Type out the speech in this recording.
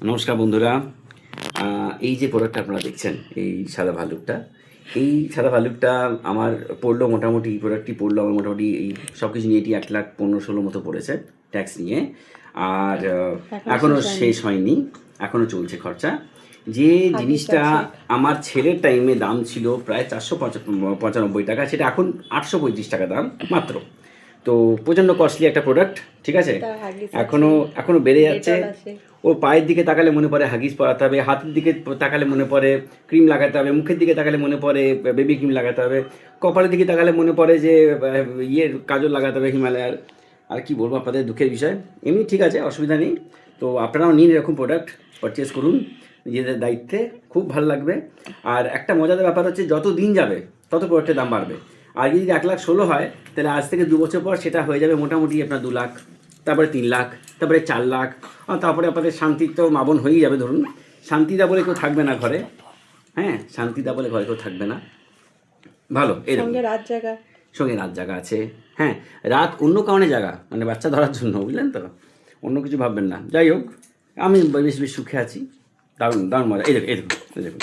নমস্কার বন্ধুরা। এই যে প্রোডাক্টটা আপনারা দেখছেন, এই সাদা ভাল্লুকটা, এই সাদা ভাল্লুকটা আমার পড়লো মোটামুটি, এই প্রোডাক্টটি পড়লো আমার মোটামুটি এই সব কিছু নিয়ে এটি 1,15,16 মতো পড়েছে ট্যাক্স নিয়ে। আর এখনও শেষ হয়নি, এখনও চলছে খরচা। যে জিনিসটা আমার ছেলের টাইমে দাম ছিল প্রায় 495 টাকা, সেটা এখন 835 টাকা দাম মাত্র। তো প্রচণ্ড কস্টলি একটা প্রোডাক্ট, ঠিক আছে। এখনো বেড়ে যাচ্ছে। ও পায়ের দিকে তাকালে মনে পড়ে হাগিস পরাতে হবে, হাতের দিকে তাকালে মনে পড়ে ক্রিম লাগাতে হবে, মুখের দিকে তাকালে মনে পড়ে বেবি ক্রিম লাগাতে হবে, কপালের দিকে তাকালে মনে পড়ে যে কাজল লাগাতে হবে হিমালয়ার। আর কি বলবো আপনাদের দুঃখের বিষয়। এমনি ঠিক আছে, অসুবিধা নেই। তো আপনারাও নিন এরকম প্রোডাক্ট, পারচেস করুন নিজেদের দায়িত্বে, খুব ভালো লাগবে। আর একটা মজাদার ব্যাপার হচ্ছে, যত দিন যাবে তত প্রোডাক্টের দাম বাড়বে। আর যদি 1,16,000 হয়, তাহলে আজ থেকে 2 বছর পর সেটা হয়ে যাবে মোটামুটি আপনার 2 লাখ, তারপরে 3 লাখ, তারপরে 4 লাখ, আর তারপরে আপনাদের শান্তির তো মাবন হয়েই যাবে। ধরুন শান্তিদা বলে কেউ থাকবে না ঘরে, হ্যাঁ, শান্তিদা বলে ঘরে কেউ থাকবে না। ভালো, এরকম সঙ্গে রাত জায়গা আছে। হ্যাঁ, রাত অন্য কারণে জায়গা, মানে বাচ্চা ধরার জন্য, বুঝলেন তো, অন্য কিছু ভাববেন না। যাই হোক, আমি বেশ বেশ সুখে আছি, দারুণ দারুণ মজা। এই দেখুন, এই দেখুন, এই দেখুন।